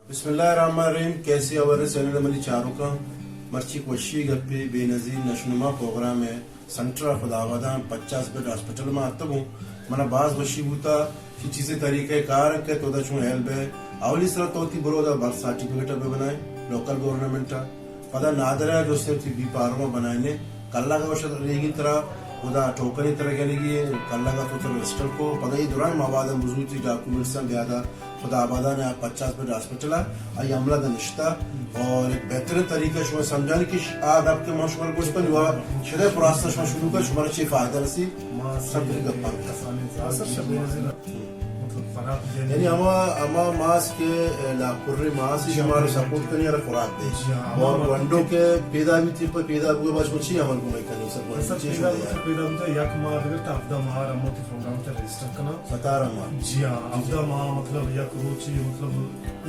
बिस्मिल्लाहिर्रहमानिर्रहीम. कैसी आवाज़ चैनल मली चारों का मर्ची कोशी गप्पे बेनजीर नशनुमा प्रोग्राम है संट्रा खुदावदा 50 बेड हॉस्पिटल में आता हूँ मना बाज वशी बूता की चीज़ें तरीके कार के तो दशों हेल्प है अवली सर तो ती बरोदा बर्थ सर्टिफिकेट पे बनाए लोकल गवर्नमेंट पता नादर है जो सिर्फ बी पारों में बनाए कल्ला का वर्ष रेगी तरह उदा टोकन तरह के कल्ला का तो रजिस्टर को पता ही दौरान मवाद मजूद डॉक्यूमेंट्स ज्यादा खुदा आबादा ने 50 बेड हॉस्पिटल आई अमला निश्ता और एक बेहतरीन तरीका शुरू समझाने की आज आपके माशुमार कुछ पर हुआ शदे पुरास्ता शुरू का शुमार अच्छी फायदा रसी सब यानी अमा मास के लाकुर्रे मास ही हमारे सपोर्ट करने वाला खुराक दे और वंडो के पैदा भी थी पर पैदा हुए बस कुछ ही अमल को मैं करने सब पैदा होता है यक माह अगर ताफ्दा माह रमोती प्रोग्राम का रजिस्टर करना 17 माह जी हाँ आफ्दा माह मतलब यक रोची मतलब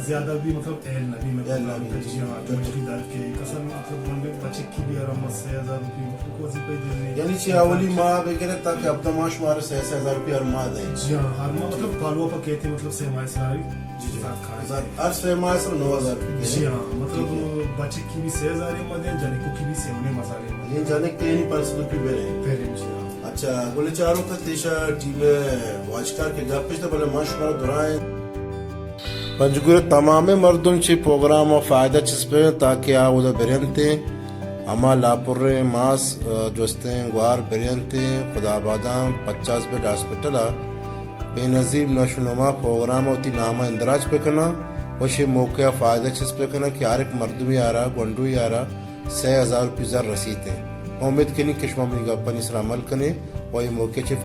ज्यादा भी मतलब एल नबी में जी हाँ मछली दाल के कसम मतलब वंडे बच्चे की भी आराम से 1000 रुपये मतलब कोई पे देने यानी चियावली माह वगैरह ताकि अब तमाश मारे 6000 रुपये हर माह दें जी हाँ हर माह मतलब फॉलो अप कहते मतलब से हमारे सारी जी हर से माह से 9000 रुपये जी हाँ मतलब बच्चे की भी 6000 मदे जाने को की भी 7 मसाले ये जाने के नहीं पर्सनल पे बेरे पेरेंट्स जी हाँ अच्छा बोले चारों का तेशा टीम वाचकार के गप्पे तो बोले माशुमार दुराए पंजगुर तमाम मर्दों से प्रोग्राम और फायदा चिस्पे ताकि आ उधर बेरनते अमा लापुर मास जोस्ते ग्वार बेरनते खुदाबादाम 50 बेड हॉस्पिटल बेनजीर नशनुमा प्रोग्राम होती नामा इंदराज पे करना वशे मौके फायदा चिस्पे करना कि हर एक मर्द भी आ रहा गुंडू ही आ रहा 6000 रुपये रसीद है उम्मीद के नहीं किस्म अपनी गप्पन इस अमल करें और ये मौके